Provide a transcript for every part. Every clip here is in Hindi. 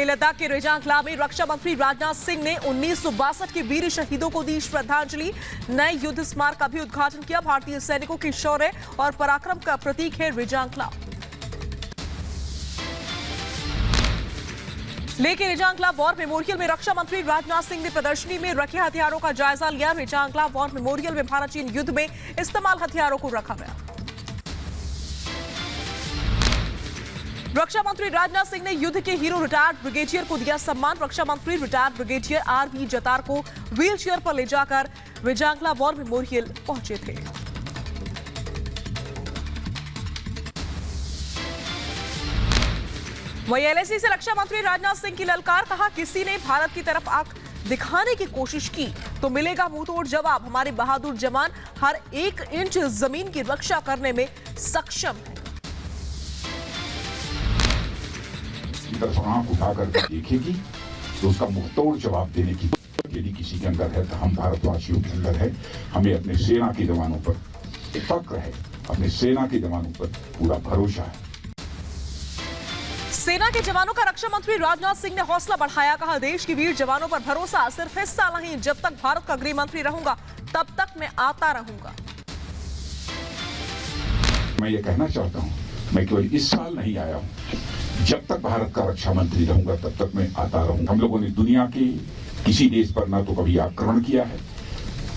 लेह लद्दाख के रेजांगला में रक्षा मंत्री राजनाथ सिंह ने 1962 के वीर शहीदों को दी श्रद्धांजलि। नए युद्ध स्मारक का भी उद्घाटन किया। भारतीय सैनिकों के शौर्य और पराक्रम का प्रतीक है रेजांगला। लेकिन रेजांगला वॉर मेमोरियल में रक्षा मंत्री राजनाथ सिंह ने प्रदर्शनी में रखे हथियारों का जायजा लिया। रेजांगला वॉर मेमोरियल में भारत चीन युद्ध में इस्तेमाल हथियारों को रखा गया। रक्षा मंत्री राजनाथ सिंह ने युद्ध के हीरो रिटायर्ड ब्रिगेडियर को दिया सम्मान। रक्षा मंत्री रिटायर्ड ब्रिगेडियर आर.वी. जतार को व्हील चेयर पर ले जाकर रेजांगला वॉर मेमोरियल पहुंचे थे। वहीं एलएसी से रक्षा मंत्री राजनाथ सिंह की ललकार, कहा किसी ने भारत की तरफ आंख दिखाने की कोशिश की तो मिलेगा मुंहतोड़ जवाब। हमारे बहादुर जवान हर 1 इंच जमीन की रक्षा करने में सक्षम है। तरफ आंख उठाकर देखेगी तो उसका मुंहतोड़ जवाब देने की यदि किसी के अंदर है तो हम भारतवासियों के अंदर है। हमें अपने सेना के जवानों पर फक्र है, अपने सेना के जवानों पर पूरा भरोसा है। सेना के जवानों का रक्षा मंत्री राजनाथ सिंह ने हौसला बढ़ाया। कहा देश के वीर जवानों पर भरोसा सिर्फ इस साल नहीं, जब तक भारत का गृह मंत्री रहूंगा तब तक मैं आता रहूंगा। मैं ये कहना चाहता हूं, मैं केवल इस साल नहीं आया हूं, जब तक भारत का रक्षा मंत्री रहूंगा तब तक मैं आता रहूंगा। हम लोगों ने दुनिया के किसी देश पर ना तो कभी आक्रमण किया है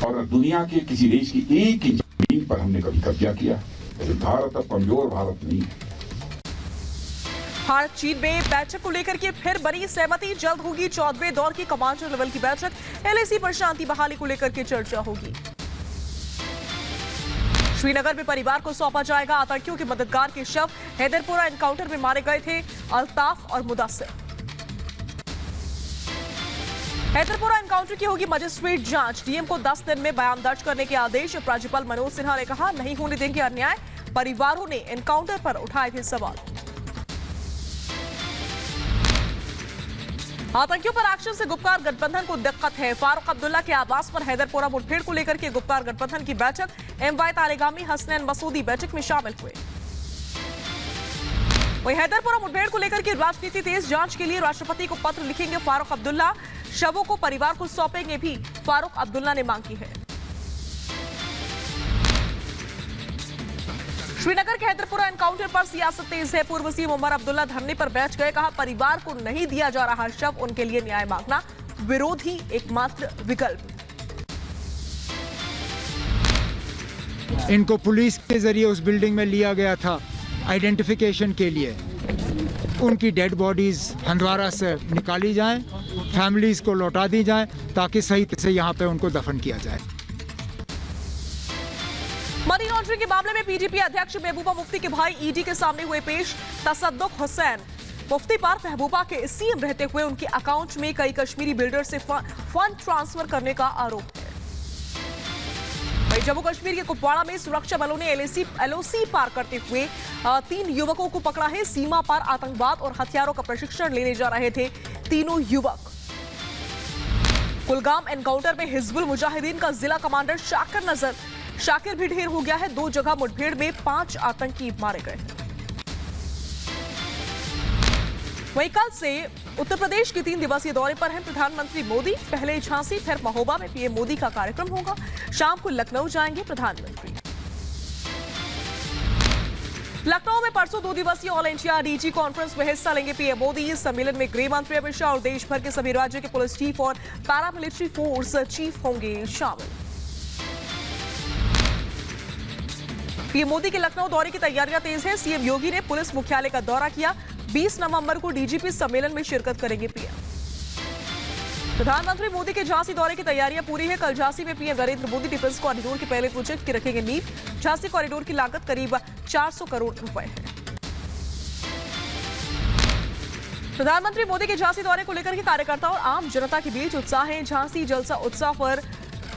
और दुनिया के किसी देश की 1 इंच जमीन पर हमने कभी कब्जा किया। भारत अब कमजोर भारत नहीं है। भारत चीन में बैठक को लेकर के फिर बनी सहमति। जल्द होगी 14वें दौर की कमांडर लेवल की बैठक। एलएसी पर शांति बहाली को लेकर के चर्चा होगी। श्रीनगर में परिवार को सौंपा जाएगा आतंकियों के मददगार के शव। हैदरपुरा एनकाउंटर में मारे गए थे अल्ताफ और मुदस्सिर। हैदरपुरा एनकाउंटर की होगी मजिस्ट्रेट जांच। डीएम को 10 दिन में बयान दर्ज करने के आदेश। राज्यपाल मनोज सिन्हा ने कहा नहीं होने देंगे अन्याय। परिवारों ने एनकाउंटर पर उठाए थे सवाल। आतंकियों पर एक्शन से गुप्कार गठबंधन को दिक्कत है। फारूक अब्दुल्ला के आवास पर हैदरपुरा मुठभेड़ को लेकर के गुप्कार गठबंधन की बैठक। एमवाई तालेगामी, हसनैन मसूदी बैठक में शामिल हुए। वहीं हैदरपुरा मुठभेड़ को लेकर के राजनीति तेज। जांच के लिए राष्ट्रपति को पत्र लिखेंगे फारूक अब्दुल्ला। शवों को परिवार को सौंपेंगे भी, फारूक अब्दुल्ला ने मांग की है। श्रीनगर के हैदरपुरा एनकाउंटर पर सियासत तेज है। पूर्व सीएम उमर अब्दुल्ला धरने पर बैठ गए। कहा परिवार को नहीं दिया जा रहा शव, उनके लिए न्याय मांगना विरोध ही एकमात्र विकल्प। इनको पुलिस के जरिए उस बिल्डिंग में लिया गया था आइडेंटिफिकेशन के लिए। उनकी डेड बॉडीज हंदवारा से निकाली जाएं, फैमिलीज को लौटा दी जाएं ताकि सही से यहाँ पे उनको दफन किया जाए। मनी लॉन्ड्रिंग के मामले में पीडीपी अध्यक्ष महबूबा मुफ्ती के भाई ईडी के सामने हुए पेश। तसद्दुक हुसैन मुफ्ती पर महबूबा के सीएम रहते हुए उनके अकाउंट में कई कश्मीरी बिल्डर से फंड ट्रांसफर करने का आरोप है। वहीं जम्मू कश्मीर के कुपवाड़ा में सुरक्षा बलों ने एलओसी पार करते हुए 3 युवकों को पकड़ा है। सीमा पार आतंकवाद और हथियारों का प्रशिक्षण लेने जा रहे थे तीनों युवक। कुलगाम एनकाउंटर में हिजबुल मुजाहिदीन का जिला कमांडर शाकिर भी ढेर हो गया है। 2 जगह मुठभेड़ में 5 आतंकी मारे गए। वहीं कल से उत्तर प्रदेश के 3 दिवसीय दौरे पर हैं प्रधानमंत्री मोदी। पहले झांसी फिर महोबा में पीएम मोदी का कार्यक्रम होगा। शाम को लखनऊ जाएंगे प्रधानमंत्री। लखनऊ में परसों 2 दिवसीय ऑल इंडिया डीजी कॉन्फ्रेंस में हिस्सा लेंगे पीएम मोदी। इस सम्मेलन में गृह मंत्री अमित शाह और देश भर के सभी राज्यों के पुलिस चीफ और पैरामिलिट्री फोर्स चीफ होंगे शामिल। पीएम मोदी के लखनऊ दौरे की तैयारियां तेज है। सीएम योगी ने पुलिस मुख्यालय का दौरा किया। 20 नवंबर को डीजीपी सम्मेलन में शिरकत करेंगे पीएम। प्रधानमंत्री मोदी के झांसी दौरे की तैयारियां पूरी है। कल झांसी में PM Narendra Modi defence corridor के पहले प्रोजेक्ट की रखेंगे नींव। झांसी कॉरिडोर की लागत करीब 400 करोड़ रुपए है। प्रधानमंत्री मोदी के झांसी दौरे को लेकर के कार्यकर्ता और आम जनता के बीच उत्साह है। झांसी जलसा उत्सव पर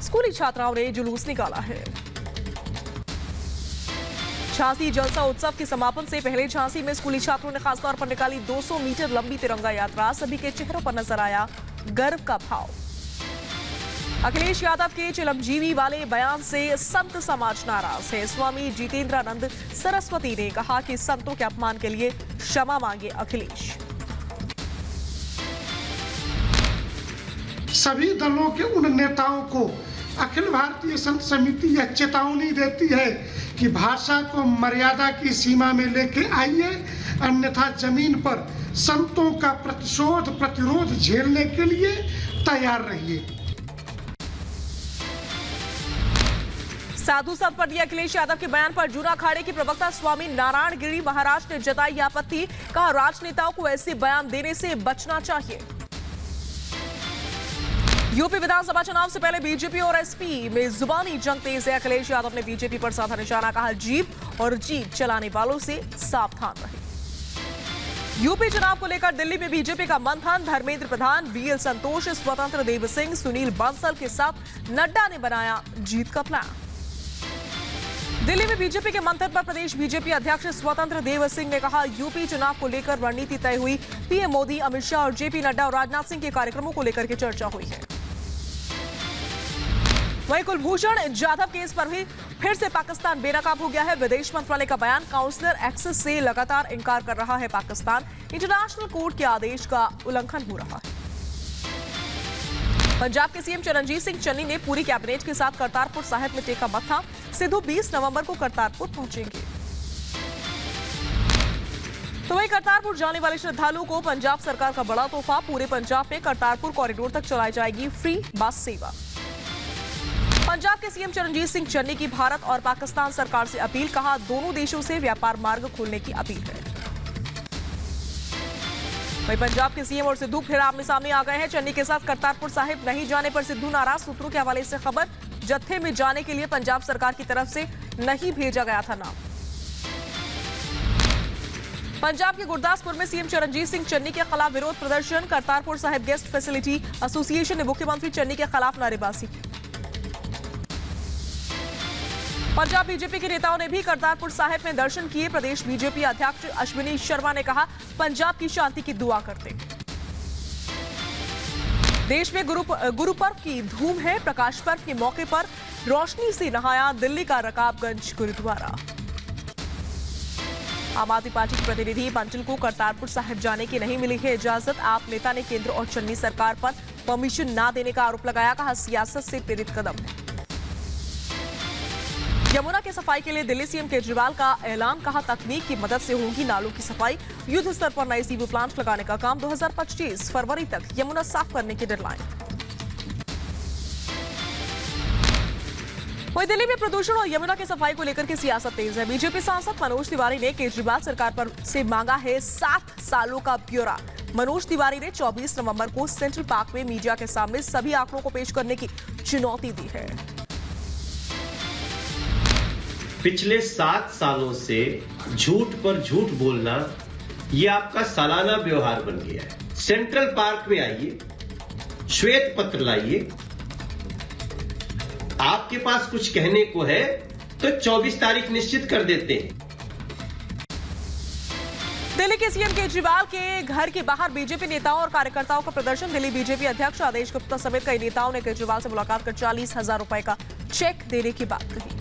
स्कूली छात्राओं ने जुलूस निकाला है। झांसी जलसा उत्सव के समापन से पहले झांसी में स्कूली छात्रों ने खासतौर पर निकाली 200 मीटर लंबी तिरंगा यात्रा। सभी के चेहरों पर नजर आया गर्व का भाव। अखिलेश यादव के चिलमजीवी वाले बयान से संत समाज नाराज है। स्वामी जितेंद्रानंद सरस्वती ने कहा कि संतों के अपमान के लिए क्षमा मांगे अखिलेश। सभी दलों के उन नेताओं को अखिल भारतीय संत समिति यह चेतावनी देती है कि भाषा को मर्यादा की सीमा में लेके आइए, अन्यथा जमीन पर संतों का प्रतिरोध झेलने के लिए तैयार रहिए। साधु संत पंडित अखिलेश यादव के बयान पर जूना अखाड़े के प्रवक्ता स्वामी नारायण गिरी महाराज ने जताई आपत्ति। कहा, राजनेताओं को ऐसे बयान देने से बचना चाहिए। यूपी विधानसभा चुनाव से पहले बीजेपी और एसपी में जुबानी जंग तेज है। अखिलेश यादव ने बीजेपी पर साधा निशाना। कहा, जीप चलाने वालों से सावधान रहे। यूपी चुनाव को लेकर दिल्ली में बीजेपी का मंथन। धर्मेंद्र प्रधान, बीएल संतोष, स्वतंत्र देव सिंह, सुनील बंसल के साथ नड्डा ने बनाया जीत का प्लान। दिल्ली में बीजेपी के मंथन पर प्रदेश बीजेपी अध्यक्ष स्वतंत्र देव सिंह ने कहा, यूपी चुनाव को लेकर रणनीति तय हुई। पीएम मोदी, अमित शाह और जेपी नड्डा और राजनाथ सिंह के कार्यक्रमों को लेकर के चर्चा हुई है। वहीं कुलभूषण जाधव केस पर भी फिर से पाकिस्तान बेनकाब हो गया है। विदेश मंत्रालय का बयान, काउंसलर एक्सेस से लगातार इंकार कर रहा है पाकिस्तान। इंटरनेशनल कोर्ट के आदेश का उल्लंघन हो रहा है। पंजाब के सीएम चरणजीत सिंह चन्नी ने पूरी कैबिनेट के साथ करतारपुर साहिब में टेका मत्था। सिद्धू 20 नवंबर को करतारपुर पहुंचेंगे। तो वहीं करतारपुर जाने वाले श्रद्धालुओं को पंजाब सरकार का बड़ा तोहफा। पूरे पंजाब में करतारपुर कॉरिडोर तक चलाई जाएगी फ्री बस सेवा। पंजाब के सीएम चरणजीत सिंह चन्नी की भारत और पाकिस्तान सरकार से अपील। कहा, दोनों देशों से व्यापार मार्ग खोलने की अपील है। वहीं पंजाब के सीएम और सिद्धू फिर आमने सामने आ गए हैं। चन्नी के साथ करतारपुर साहिब नहीं जाने पर सिद्धू नाराज। सूत्रों के हवाले से खबर, जत्थे में जाने के लिए पंजाब सरकार की तरफ से नहीं भेजा गया था नाम। पंजाब के गुरदासपुर में सीएम चरणजीत सिंह चन्नी के खिलाफ विरोध प्रदर्शन। Kartarpur Sahib guest facility association ने मुख्यमंत्री चन्नी के खिलाफ नारेबाजी की। पंजाब बीजेपी के नेताओं ने भी करतारपुर साहिब में दर्शन किए। प्रदेश बीजेपी अध्यक्ष अश्विनी शर्मा ने कहा, पंजाब की शांति की दुआ करते। देश में गुरु पर्व की धूम है। प्रकाश पर्व के मौके पर रोशनी से नहाया दिल्ली का रकाबगंज गुरुद्वारा। आम आदमी पार्टी के प्रतिनिधि पंचल को करतारपुर साहिब जाने की नहीं मिली है इजाजत। आप नेता ने केंद्र और चन्नी सरकार पर परमिशन न देने का आरोप लगाया। कहा, सियासत से प्रेरित कदम है। यमुना की सफाई के लिए दिल्ली सीएम केजरीवाल का ऐलान। कहा, तकनीक की मदद से होगी नालों की सफाई। युद्ध स्तर पर नए सीवर प्लांट लगाने का काम। 2025 फरवरी तक यमुना साफ करने की डेडलाइन। वहीं दिल्ली में प्रदूषण और यमुना की सफाई को लेकर के सियासत तेज है। बीजेपी सांसद मनोज तिवारी ने केजरीवाल सरकार पर से मांगा है 7 सालों का ब्यौरा। मनोज तिवारी ने 24 नवंबर को सेंट्रल पार्क में मीडिया के सामने सभी आंकड़ों को पेश करने की चुनौती दी है। पिछले 7 सालों से झूठ पर झूठ बोलना ये आपका सालाना व्यवहार बन गया है। सेंट्रल पार्क में आइए, श्वेत पत्र लाइए। आपके पास कुछ कहने को है तो 24 तारीख निश्चित कर देते हैं। दिल्ली के सीएम केजरीवाल के घर के बाहर बीजेपी नेताओं और कार्यकर्ताओं का प्रदर्शन। दिल्ली बीजेपी अध्यक्ष आदेश गुप्ता समेत कई नेताओं ने केजरीवाल से मुलाकात कर 40,000 रुपए का चेक देने की बात कही।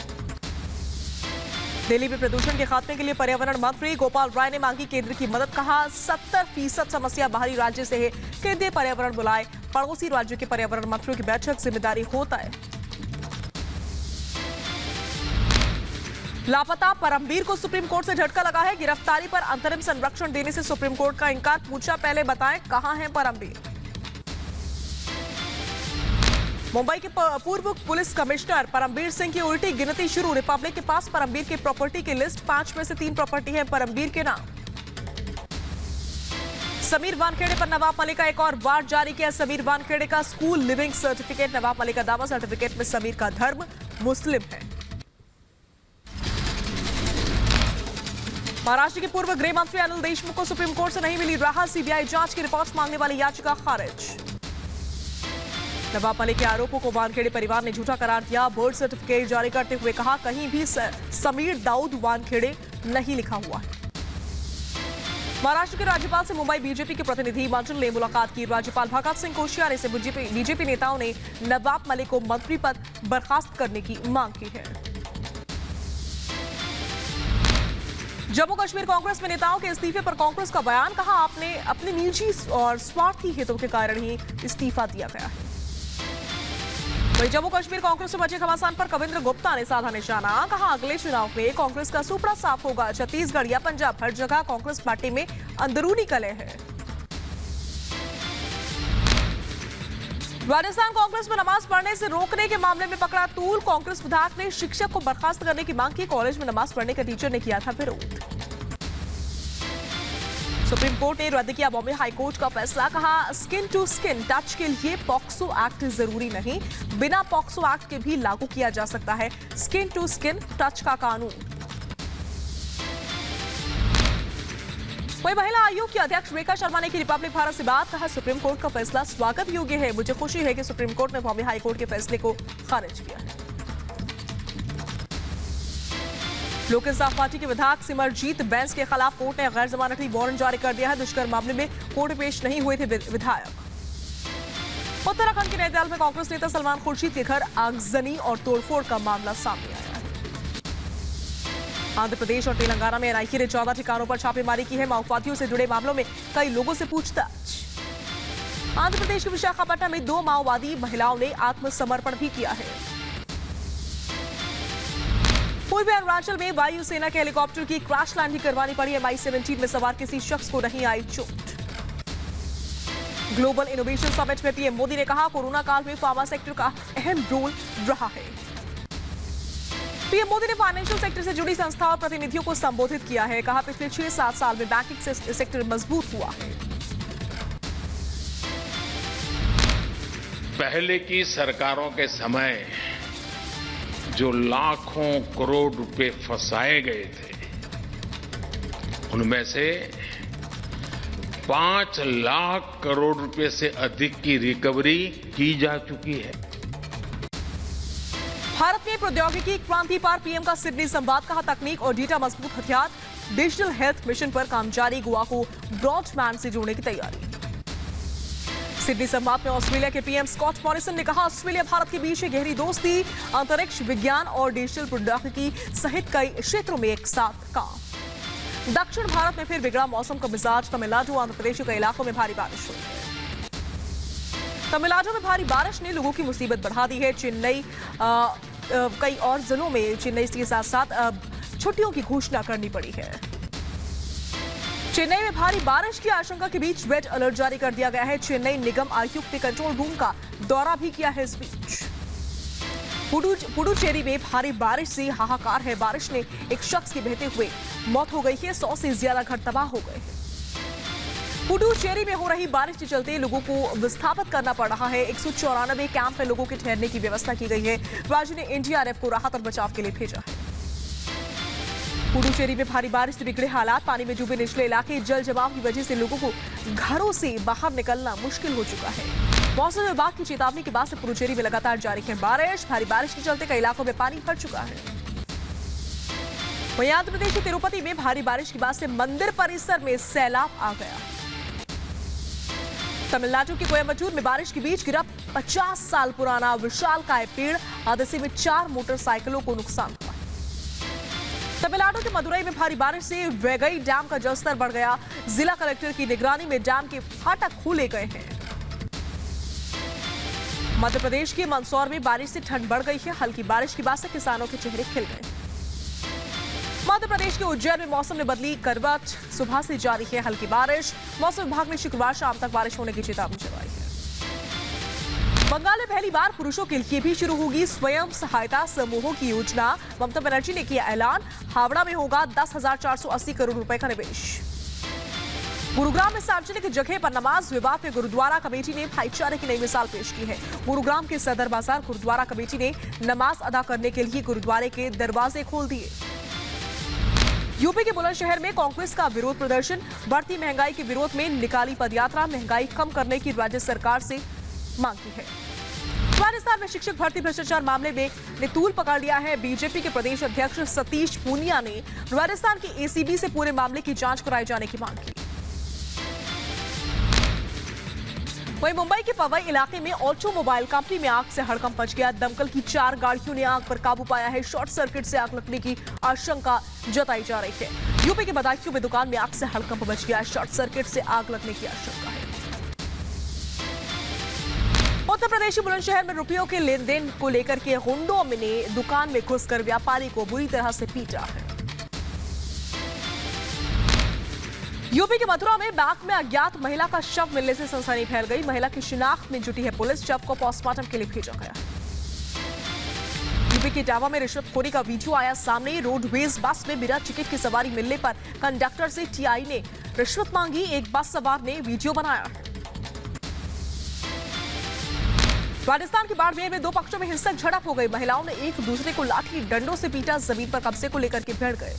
दिल्ली में प्रदूषण के खात्मे के लिए पर्यावरण मंत्री गोपाल राय ने मांगी केंद्र की मदद। कहा, 70% समस्या बाहरी राज्य से है। केंद्रीय पर्यावरण बुलाए। पड़ोसी राज्यों के पर्यावरण मंत्रियों की बैठक जिम्मेदारी होता है। लापता परमबीर को सुप्रीम कोर्ट से झटका लगा है। गिरफ्तारी पर अंतरिम संरक्षण देने से सुप्रीम कोर्ट का इंकार। पूछा, पहले बताएं कहां हैं परमबीर। मुंबई के पूर्व पुलिस कमिश्नर परमबीर सिंह की उल्टी गिनती शुरू। रिपब्लिक के पास परमबीर के प्रॉपर्टी की लिस्ट। 5 में से 3 प्रॉपर्टी है परमबीर के नाम। समीर वानखेड़े पर नवाब मलिक का एक और वार्ड जारी किया। समीर वानखेड़े का school leaving certificate. Nawab Malik का दावा, सर्टिफिकेट में समीर का धर्म मुस्लिम है। महाराष्ट्र के पूर्व गृह मंत्री अनिल देशमुख को सुप्रीम कोर्ट से नहीं मिली राहत। सीबीआई जांच की रिपोर्ट मांगने वाली याचिका खारिज। नवाब मलिक के आरोपों को वानखेड़े परिवार ने झूठा करार दिया। बर्थ सर्टिफिकेट जारी करते हुए कहा, कहीं भी समीर दाऊद वानखेड़े नहीं लिखा हुआ है। महाराष्ट्र के राज्यपाल से मुंबई बीजेपी के प्रतिनिधि मंडल ने मुलाकात की। राज्यपाल भगत सिंह कोश्यारी से बीजेपी नेताओं ने नवाब मलिक को मंत्री पद बर्खास्त करने की मांग की है। जम्मू कश्मीर कांग्रेस में नेताओं के इस्तीफे पर कांग्रेस का बयान। कहा, आपने अपने निजी और स्वार्थी हितों के कारण ही इस्तीफा दिया गया है। वहीं जम्मू कश्मीर कांग्रेस में मचे घमासान पर कविंद्र गुप्ता ने साधा निशाना, कहा अगले चुनाव में कांग्रेस का सुपड़ा साफ होगा। छत्तीसगढ़ या पंजाब हर जगह कांग्रेस पार्टी में अंदरूनी कलह है। राजस्थान कांग्रेस में नमाज पढ़ने से रोकने के मामले में पकड़ा तूल, कांग्रेस विधायक ने शिक्षक को बर्खास्त करने की मांग की। कॉलेज में नमाज पढ़ने के टीचर ने किया था विरोध। सुप्रीम कोर्ट ने रद्द किया बॉम्बे हाईकोर्ट का फैसला, कहा स्किन टू स्किन टच के लिए पॉक्सो एक्ट जरूरी नहीं, बिना पॉक्सो एक्ट के भी लागू किया जा सकता है स्किन टू स्किन टच का कानून। वही महिला आयोग की अध्यक्ष रेखा शर्मा ने की रिपब्लिक भारत से बात, कहा सुप्रीम कोर्ट का फैसला स्वागत योग्य है, मुझे खुशी है कि सुप्रीम कोर्ट ने बॉम्बे हाईकोर्ट के फैसले को खारिज किया है। लोक इंसाफ पार्टी के विधायक सिमरजीत बैंस के खिलाफ कोर्ट ने गैर जमानती वारंट जारी कर दिया है। दुष्कर्म मामले में कोर्ट में पेश नहीं हुए थे विधायक। उत्तराखंड के नैनीताल में कांग्रेस नेता सलमान खुर्शीद के घर आगजनी और तोड़फोड़ का मामला सामने आया है। आंध्र प्रदेश और तेलंगाना में एनआईए ने 14 ठिकानों पर छापेमारी की है। माओवादियों से जुड़े मामलों में कई लोगों से पूछताछ। आंध्र प्रदेश के विशाखापट्टनम में 2 माओवादी महिलाओं ने आत्मसमर्पण भी किया है। पूर्वी अरुणाचल में वायुसेना के हेलीकॉप्टर की क्रैश लैंडिंग करवानी पड़ी। MI-17 में सवार किसी शख्स को नहीं आई चोट। ग्लोबल इनोवेशन समिट में पीएम मोदी ने कहा कोरोना काल में फार्मा सेक्टर का अहम रोल रहा है। पीएम मोदी ने फाइनेंशियल सेक्टर से जुड़ी संस्थाओं और प्रतिनिधियों को संबोधित किया है, कहा पिछले 6-7 साल में बैंकिंग सेक्टर मजबूत हुआ है। पहले की सरकारों के समय जो लाखों करोड़ रुपए फंसाए गए थे, उनमें से 5 लाख करोड़ रुपए से अधिक की रिकवरी की जा चुकी है। भारत में प्रौद्योगिकी क्रांति पर पीएम का सिडनी संवाद, कहा तकनीक और डेटा मजबूत हथियार। डिजिटल हेल्थ मिशन पर काम जारी, गोवा को ब्रॉडबैंड से जोड़ने की तैयारी। सिडनी संवाद में ऑस्ट्रेलिया के पीएम स्कॉट मॉरिसन ने कहा ऑस्ट्रेलिया भारत के बीच गहरी दोस्ती, अंतरिक्ष विज्ञान और डिजिटल प्रौद्योगिकी सहित कई क्षेत्रों में एक साथ काम। दक्षिण भारत में फिर बिगड़ा मौसम का मिजाज, तमिलनाडु आंध्र प्रदेश के कई इलाकों में भारी बारिश हुई है। तमिलनाडु में भारी बारिश ने लोगों की मुसीबत बढ़ा दी है। चेन्नई कई और जिलों में चेन्नई के साथ साथ छुट्टियों की घोषणा करनी पड़ी है। चेन्नई में भारी बारिश की आशंका के बीच रेड अलर्ट जारी कर दिया गया है। चेन्नई निगम आयुक्त ने कंट्रोल रूम का दौरा भी किया है। इस बीच पुडुचेरी में भारी बारिश से हाहाकार है। बारिश ने एक शख्स की बहते हुए मौत हो गई है। 100 से ज्यादा घर तबाह हो गए हैं। पुडुचेरी में हो रही बारिश के चलते लोगों को विस्थापित करना पड़ रहा है। 194 कैंप में लोगों के ठहरने की व्यवस्था की गई है। राज्य ने एनडीआरएफ को राहत और बचाव के लिए भेजा है। पुडुचेरी में भारी बारिश से बिगड़े हालात, पानी में डूबे निचले इलाके, जल जमाव की वजह से लोगों को घरों से बाहर निकलना मुश्किल हो चुका है। मौसम विभाग की चेतावनी के बाद से पुडुचेरी में लगातार जारी है बारिश। भारी बारिश के चलते कई इलाकों में पानी भर चुका है। वहीं आंध्र प्रदेश के तिरुपति में भारी बारिश के बाद से मंदिर परिसर में सैलाब आ गया। तमिलनाडु के कोयम्बटूर में बारिश के बीच गिरा 50 साल पुराना विशालकाय पेड़, हादसे में 4 मोटरसाइकिलों को नुकसान हुआ। तमिलनाडु के मदुरई में भारी बारिश से वैगई डैम का जलस्तर बढ़ गया। जिला कलेक्टर की निगरानी में डैम के फाटक खोले गए हैं। मध्य प्रदेश के मंदसौर में बारिश से ठंड बढ़ गई है। हल्की बारिश के बाद से किसानों के चेहरे खिल गए। मध्य प्रदेश के उज्जैन में मौसम ने बदली करवट, सुबह से जारी है हल्की बारिश। मौसम विभाग ने शुक्रवार शाम तक बारिश होने की चेतावनी जताई है। बंगाल में पहली बार पुरुषों के लिए भी शुरू होगी स्वयं सहायता समूहों की योजना। ममता बनर्जी ने किया ऐलान, हावड़ा में होगा 10,480 करोड़ रुपए का निवेश। गुरुग्राम में सार्वजनिक जगह पर नमाज विवाद में गुरुद्वारा कमेटी ने भाईचारे की नई मिसाल पेश की है। गुरुग्राम के सदर बाजार गुरुद्वारा कमेटी ने नमाज अदा करने के लिए गुरुद्वारे के दरवाजे खोल दिए। यूपी के बुलंदशहर में कांग्रेस का विरोध प्रदर्शन, बढ़ती महंगाई के विरोध में निकाली पदयात्रा। महंगाई कम करने की राज्य सरकार से मांग की है। राजस्थान में शिक्षक भर्ती भ्रष्टाचार मामले में ने तूल पकड़ लिया है। बीजेपी के प्रदेश अध्यक्ष सतीश पूनिया ने राजस्थान की एसीबी से पूरे मामले की जांच कराए जाने की मांग की। वहीं मुंबई के पवई इलाके में ऑटोमोबाइल कंपनी में आग से हड़कंप मच गया। दमकल की 4 गाड़ियों ने आग पर काबू पाया है। शॉर्ट सर्किट से आग लगने की आशंका जताई जा रही है। यूपी के बदायूं में दुकान में आग से हड़कंप मच गया। शॉर्ट सर्किट से आग लगने की आशंका है। उत्तर प्रदेश के बुलंदशहर में रुपयों के लेन देन को लेकर के गुंडों ने दुकान में घुसकर व्यापारी को बुरी तरह से पीटा है। यूपी के मथुरा में बैग में अज्ञात महिला का शव मिलने से सनसनी फैल गई। महिला की शिनाख्त में जुटी है पुलिस। शव को पोस्टमार्टम के लिए भेजा गया। यूपी के इटावा में रिश्वतखोरी का वीडियो आया सामने। रोडवेज बस में बिना टिकट की सवारी मिलने पर कंडक्टर से टीआई ने रिश्वत मांगी। एक बस सवार ने वीडियो बनाया है। राजस्थान के बाड़मेर में दो पक्षों में हिंसक झड़प हो गई। महिलाओं ने एक दूसरे को लाठी डंडों से पीटा। जमीन पर कब्जे को लेकर के भिड़ गए।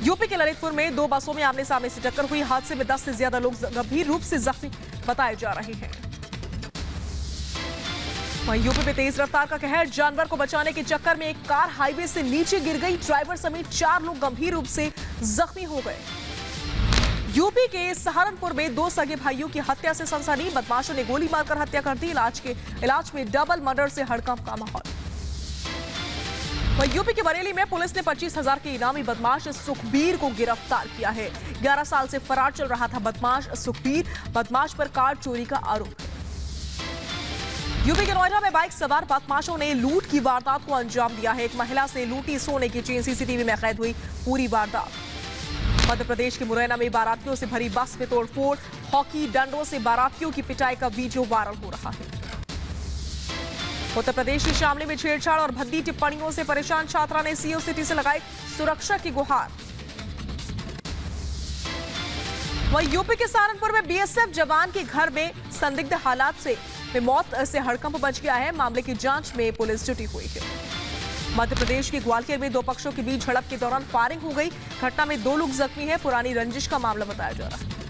यूपी के ललितपुर में दो बसों में आमने सामने से टक्कर हुई। हादसे में 10 से ज्यादा लोग गंभीर रूप से जख्मी बताए जा रहे हैं। वहीं यूपी में तेज रफ्तार का कहर। जानवर को बचाने के चक्कर में एक कार हाईवे से नीचे गिर गई। ड्राइवर समेत 4 लोग गंभीर रूप से जख्मी हो गए। यूपी के सहारनपुर में दो सगे भाइयों की हत्या से सनसनी। बदमाशों ने गोली मारकर हत्या कर दी। इलाज में डबल मर्डर से हड़कंप का माहौल। वहीं यूपी के बरेली में पुलिस ने 25,000 के इनामी बदमाश सुखबीर को गिरफ्तार किया है। 11 साल से फरार चल रहा था बदमाश सुखबीर। बदमाश पर कार चोरी का आरोप है। यूपी के नोएडा में बाइक सवार बदमाशों ने लूट की वारदात को अंजाम दिया है। एक महिला से लूटी सोने की चेन। सीसीटीवी में कैद हुई पूरी वारदात। मध्य प्रदेश के मुरैना में बारातियों से भरी बस में तोड़फोड़। हॉकी डंडों से बारातियों की पिटाई का वीडियो वायरल हो रहा है। उत्तर प्रदेश के शामली में छेड़छाड़ और भद्दी टिप्पणियों से परेशान छात्रा ने सीओ सिटी से लगाई सुरक्षा की गुहार। वहीं यूपी के सहारनपुर में बीएसएफ जवान के घर में संदिग्ध हालात में मौत से हड़कंप मच गया है। मामले की जांच में पुलिस जुटी हुई है। मध्य प्रदेश के ग्वालियर में दो पक्षों के बीच झड़प के दौरान फायरिंग हो गई। घटना में 2 लोग जख्मी हैं। पुरानी रंजिश का मामला बताया जा रहा है।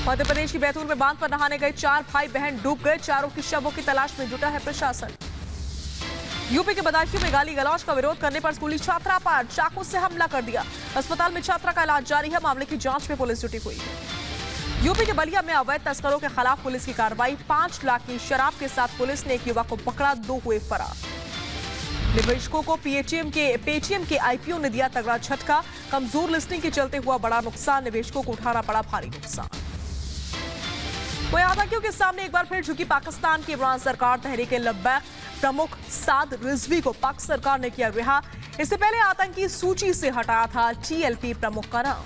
मध्य प्रदेश की बैतूल में बांध पर नहाने गए 4 भाई बहन डूब गए। चारों की शवों की तलाश में जुटा है प्रशासन। यूपी के बदायूं में गाली गलौज का विरोध करने पर स्कूली छात्रा पर चाकू से हमला कर दिया। अस्पताल में छात्रा का इलाज जारी है। मामले की जांच में पुलिस जुटी हुई है। यूपी के बलिया में अवैध तस्करों के खिलाफ पुलिस की कार्रवाई। 5 लाख की शराब के साथ पुलिस ने एक युवक को पकड़ा। 2 हुए फरार। निवेशकों को पेटीएम के आईपीओ ने दिया तगड़ा झटका। कमजोर लिस्टिंग के चलते हुआ बड़ा नुकसान। निवेशकों को उठाना पड़ा भारी नुकसान। वहीं आतंकियों के सामने एक बार फिर झुकी पाकिस्तान की इमरान सरकार। तहरीक लब्बैक प्रमुख साद रिजवी को पाक सरकार ने किया रिहा। इससे पहले आतंकी सूची से हटाया था टीएलपी प्रमुख का नाम।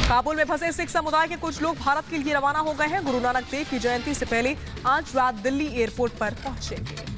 काबुल में फंसे सिख समुदाय के कुछ लोग भारत के लिए रवाना हो गए हैं। गुरु नानक देव की जयंती से पहले आज रात दिल्ली एयरपोर्ट पर पहुंचेंगे।